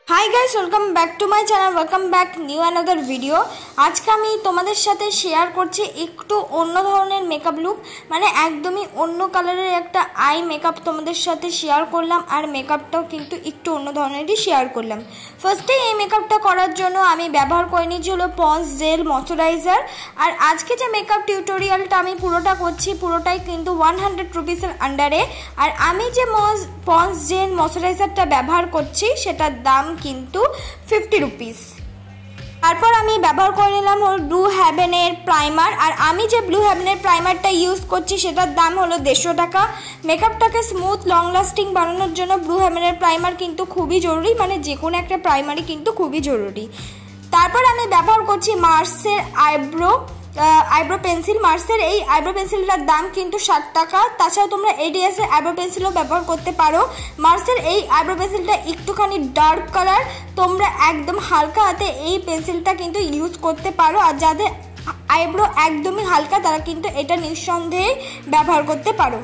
High guys welcome back to my channel welcome back new another video. আজকে আমি তোমাদের সাথে শেয়ার করছি একটু অন্য ধরনের মেকআপ লুক, মানে একদমই অন্য কালারের একটা আই মেকআপ তোমাদের সাথে শেয়ার করলাম। আর মেকআপটাও কিন্তু একটু অন্য ধরনেরই শেয়ার করলাম। ফার্স্টে এই মেকআপটা করার জন্য আমি ব্যবহার করে নিয়েছি হলো পন্স জেল ময়শ্চারাইজার। আর আজকে যে মেকআপ টিউটোরিয়ালটা আমি পুরোটা করছি পুরোটাই কিন্তু 100 রুপিসের আন্ডারে। আর আমি যে পন্স জেল ময়শ্চারাইজারটা ব্যবহার করছি সেটার দাম কিন্তু 50 রুপিস। তারপর আমি ব্যবহার করে নিলাম হলো ব্লু হেভেনের প্রাইমার। আর আমি যে ব্লু হেভেনের প্রাইমারটা ইউজ করছি সেটার দাম হলো 150 টাকা। মেকআপটাকে স্মুথ লং লাস্টিং বানানোর জন্য ব্লু হেভেনের প্রাইমার কিন্তু খুবই জরুরি, মানে যে কোনো একটা প্রাইমারই কিন্তু খুবই জরুরি। তারপর আমি ব্যবহার করছি মার্সের আইব্রো পেন্সিল। মার্সের এই আইব্রো পেন্সিলটার দাম কিন্তু 60 টাকা। তাছাড়া তোমরা এডিএস এর আইব্রো পেন্সিলও ব্যবহার করতে পারো। মার্সের এই আইব্রো পেন্সিলটা একটুখানি ডার্ক কালার, তোমরা একদম হালকা হাতে এই পেন্সিলটা কিন্তু ইউজ করতে পারো। আর যাদের আইব্রো একদমই হালকা তারা কিন্তু এটা নিঃসন্দেহে ব্যবহার করতে পারো।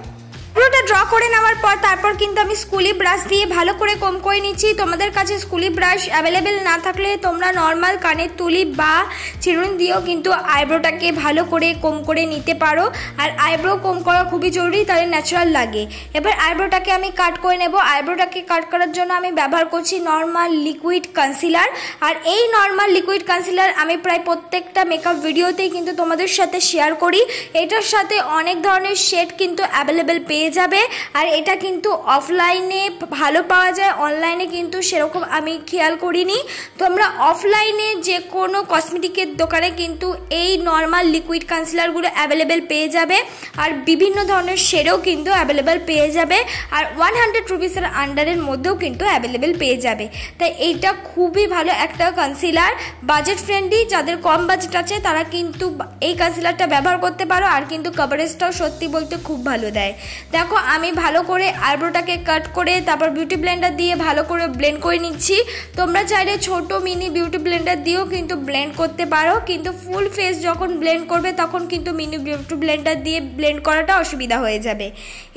পুরোটা ড্র করে নেওয়ার পর তারপর কিন্তু আমি স্কুলি ব্রাশ দিয়ে ভালো করে কম করে নিচ্ছি। তোমাদের কাছে স্কুলি ব্রাশ অ্যাভেলেবেল না থাকলে তোমরা নর্মাল কানের তুলি বা চিরুনি দিয়েও কিন্তু আইব্রোটাকে ভালো করে কম করে নিতে পারো। আর আইব্রো কম করা খুবই জরুরি, তাহলে ন্যাচারাল লাগে। এবার আইব্রোটাকে আমি কাট করে নেব। আইব্রোটাকে কাট করার জন্য আমি ব্যবহার করছি নর্মাল লিকুইড কনসিলার। আর এই নর্মাল লিকুইড কনসিলার আমি প্রায় প্রত্যেকটা মেকআপ ভিডিওতেই কিন্তু তোমাদের সাথে শেয়ার করি। এটার সাথে অনেক ধরনের শেড কিন্তু অ্যাভেলেবেল পেয়ে যাবে। আর এটা কিন্তু অফলাইনে ভালো পাওয়া যায়, অনলাইনে কিন্তু সেরকম আমি খেয়াল করিনি। তোমরা অফলাইনে যে কোনো কসমেটিকের দোকানে কিন্তু এই নর্মাল লিকুইড কনসিলারগুলো অ্যাভেলেবেল পেয়ে যাবে। আর বিভিন্ন ধরনের শেডও কিন্তু অ্যাভেলেবেল পেয়ে যাবে। আর 100 রুপিসের আন্ডারের মধ্যেও কিন্তু অ্যাভেলেবেল পেয়ে যাবে। তাই এইটা খুবই ভালো একটা কনসিলার, বাজেট ফ্রেন্ডলি। যাদের কম বাজেট আছে তারা কিন্তু এই কনসিলারটা ব্যবহার করতে পারো। আর কিন্তু কভারেজটাও সত্যি বলতে খুব ভালো দেয়। দেখো আমি ভালো করে আইব্রোটাকে কাট করে তারপর বিউটি ব্লেন্ডার দিয়ে ভালো করে ব্লেন্ড করে নিচ্ছি। তোমরা চাইলে ছোট মিনি বিউটি ব্লেন্ডার দিয়েও কিন্তু ব্লেন্ড করতে পারো, কিন্তু ফুল ফেস যখন ব্লেন্ড করবে তখন কিন্তু মিনি বিউটি ব্লেন্ডার দিয়ে ব্লেন্ড করাটা অসুবিধা হয়ে যাবে।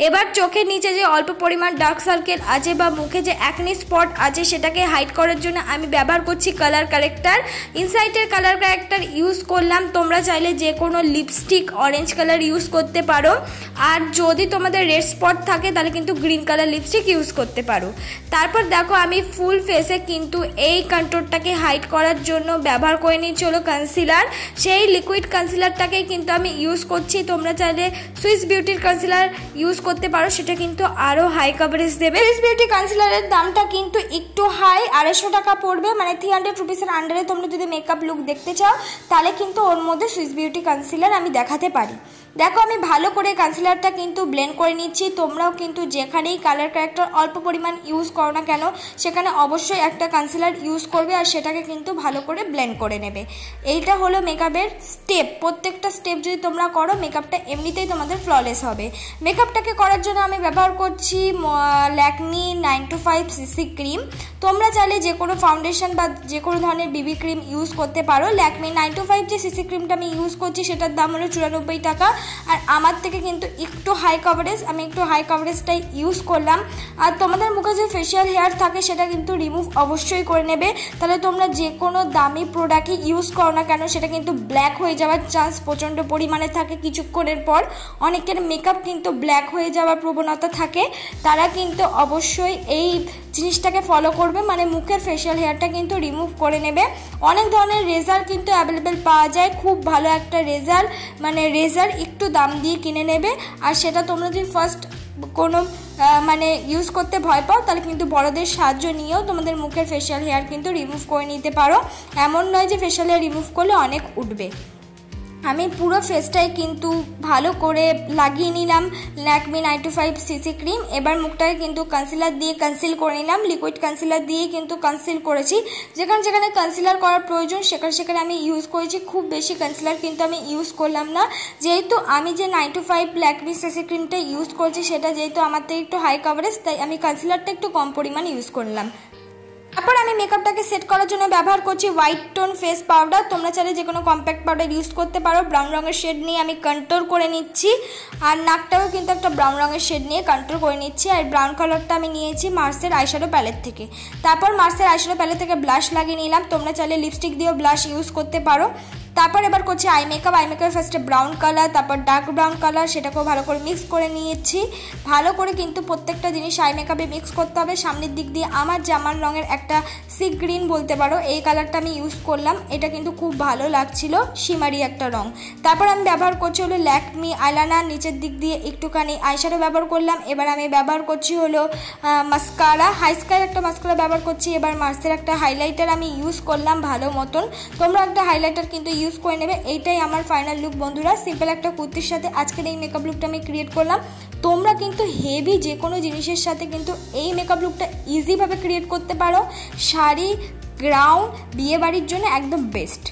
এবার চোখের নিচে যে অল্প পরিমাণ ডার্ক সার্কেল আছে বা মুখে যে অ্যাকনি স্পট আছে সেটাকে হাইড করার জন্য আমি ব্যবহার করছি কালার কারেক্টার। ইনসাইটের কালার কারেক্টার ইউজ করলাম। তোমরা চাইলে যে কোনো লিপস্টিক অরেঞ্জ কালার ইউজ করতে পারো। আর যদি তোমাদের রেড স্পট থাকে তাহলে কিন্তু গ্রিন কালার লিপস্টিক ইউজ করতে পারো। তারপর দেখো আমি ফুল ফেসে কিন্তু এই কন্ট্রোলটাকে হাইড করার জন্য ব্যবহার করে নিচ্ছি হলো কনসিলার। সেই লিকুইড কনসিলারটাকেই কিন্তু আমি ইউজ করছি। তোমরা চাইলে সুইস বিউটির কনসিলার ইউজ করতে পারো, সেটা কিন্তু আরও হাই কভারেজ দেবে। সুইস বিউটি কনসিলারের দামটা কিন্তু একটু হাই, 250 টাকা পড়বে, মানে 300 রুপিসের আন্ডারে। তোমরা যদি মেকআপ লুক দেখতে চাও তাহলে কিন্তু ওর মধ্যে সুইস বিউটি কনসিলার আমি দেখাতে পারি। দেখো আমি ভালো করে কনসিলারটা কিন্তু ব্লেন্ড করে নিচ্ছি। তোমরাও কিন্তু যেখানেই কালার ক্যারেক্টার অল্প পরিমাণ ইউজ করো না কেন সেখানে অবশ্যই একটা কনসিলার ইউজ করবে আর সেটাকে কিন্তু ভালো করে ব্লেন্ড করে নেবে। এইটা হলো মেকআপের স্টেপ। প্রত্যেকটা স্টেপ যদি তোমরা করো মেকআপটা এমনিতেই তোমাদের ফ্ললেস হবে। মেকআপটাকে করার জন্য আমি ব্যবহার করছি ল্যাকমি 925 সিসি ক্রিম। তোমরা চাইলে যে কোনো ফাউন্ডেশন বা যে কোনো ধরনের বিবি ক্রিম ইউজ করতে পারো। ল্যাকমি 925 যে সিসি ক্রিমটা আমি ইউজ করছি সেটার দাম হলো 94 টাকা। আর আমার থেকে কিন্তু একটু হাই কভারেজ, আমি একটু হাই কভারেজটাই ইউজ করলাম। আর তোমাদের মুখে যে ফেশিয়াল হেয়ার থাকে সেটা কিন্তু রিমুভ অবশ্যই করে নেবে। তাহলে তোমরা যে কোনো দামি প্রোডাক্টই ইউজ করো না কেন সেটা কিন্তু ব্ল্যাক হয়ে যাওয়ার চান্স প্রচণ্ড পরিমাণে থাকে। কিছুক্ষণের পর অনেকের মেকআপ কিন্তু ব্ল্যাক হয়ে যাওয়ার প্রবণতা থাকে। তারা কিন্তু অবশ্যই এই জিনিসটাকে ফলো করবে, মানে মুখের ফেশিয়াল হেয়ারটা কিন্তু রিমুভ করে নেবে। অনেক ধরনের রেজার কিন্তু অ্যাভেলেবেল পাওয়া যায়, খুব ভালো একটা রেজার, মানে রেজার একটু দাম দিয়ে কিনে নেবে। আর সেটা তোমরা যদি ফার্স্ট কোনো মানে ইউজ করতে ভয় পাও তাহলে কিন্তু বড়দের সাহায্য নিয়েও তোমাদের মুখের ফেশিয়াল হেয়ার কিন্তু রিমুভ করে নিতে পারো। এমন নয় যে ফেশিয়াল হেয়ার রিমুভ করলে অনেক উঠবে। আমি পুরো ফেসটাই কিন্তু ভালো করে লাগিয়ে নিলাম ল্যাকমি 925 সিসি ক্রিম। এবার মুখটাকে কিন্তু কনসিলার দিয়ে কনসিল করে নিলাম। লিকুইড কনসিলার দিয়ে কিন্তু কনসিল করেছি। যেখানে যেখানে কনসিলার করার প্রয়োজন সেখানে সেখানে আমি ইউজ করেছি। খুব বেশি কনসিলার কিন্তু আমি ইউজ করলাম না, যেহেতু আমি যে 925 ল্যাকমি সিসি ক্রিমটা ইউজ করছি সেটা যেহেতু আমার থেকে একটু হাই কভারেজ, তাই আমি কনসিলারটা একটু কম পরিমাণ ইউজ করলাম। তারপর আমি মেকআপটাকে সেট করার জন্য ব্যবহার করছি হোয়াইট টোন ফেস পাউডার। তোমরা চাইলে যে কোনো কম্প্যাক্ট পাউডার ইউজ করতে পারো। ব্রাউন রঙের শেড নিয়ে আমি কন্ট্রোল করে নিচ্ছি, আর নাকটাও কিন্তু একটা ব্রাউন রঙের শেড নিয়ে কন্ট্রোল করে নিচ্ছি। আর ব্রাউন কালারটা আমি নিয়েছি মার্সের আইশ্যাডো প্যালেট থেকে। তারপর মার্সের আইশ্যাডো প্যালেট থেকে ব্লাশ লাগিয়ে নিলাম। তোমরা চাইলে লিপস্টিক দিয়েও ব্লাশ ইউজ করতে পারো। তারপর এবার করছি আই মেকআপ। আই মেকআপ ফার্স্টে ব্রাউন কালার, তারপর ডার্ক ব্রাউন কালার, সেটাকেও ভালো করে মিক্স করে নিয়েছি। ভালো করে কিন্তু প্রত্যেকটা জিনিস আই মেকআপে মিক্স করতে হবে। সামনের দিক দিয়ে আমার জামার রঙের একটা সি গ্রিন বলতে পারো, এই কালারটা আমি ইউজ করলাম। এটা কিন্তু খুব ভালো লাগছিল, শিমারি একটা রং। তারপর আমি ব্যবহার করছি হলো ল্যাকমি আইলাইনার, নিচের দিক দিয়ে একটুখানি আইশ্যাডো ব্যবহার করলাম। এবার আমি ব্যবহার করছি হলো মাস্কারা, হাই স্কাই একটা মাস্কারা ব্যবহার করছি। এবার মার্সের একটা হাইলাইটার আমি ইউজ করলাম ভালো মতন। তোমরা একটা হাইলাইটার কিন্তু ইউজ করে নেবে। এইটাই আমার ফাইনাল লুক বন্ধুরা। সিম্পল একটা কুর্তির সাথে আজকের এই মেকআপ লুকটা আমি ক্রিয়েট করলাম। তোমরা কিন্তু হেভি যে কোনো জিনিসের সাথে কিন্তু এই মেকআপ লুকটা ইজিভাবে ক্রিয়েট করতে পারো। শাড়ি, গাউন, বিয়ে বাড়ির জন্য একদম বেস্ট।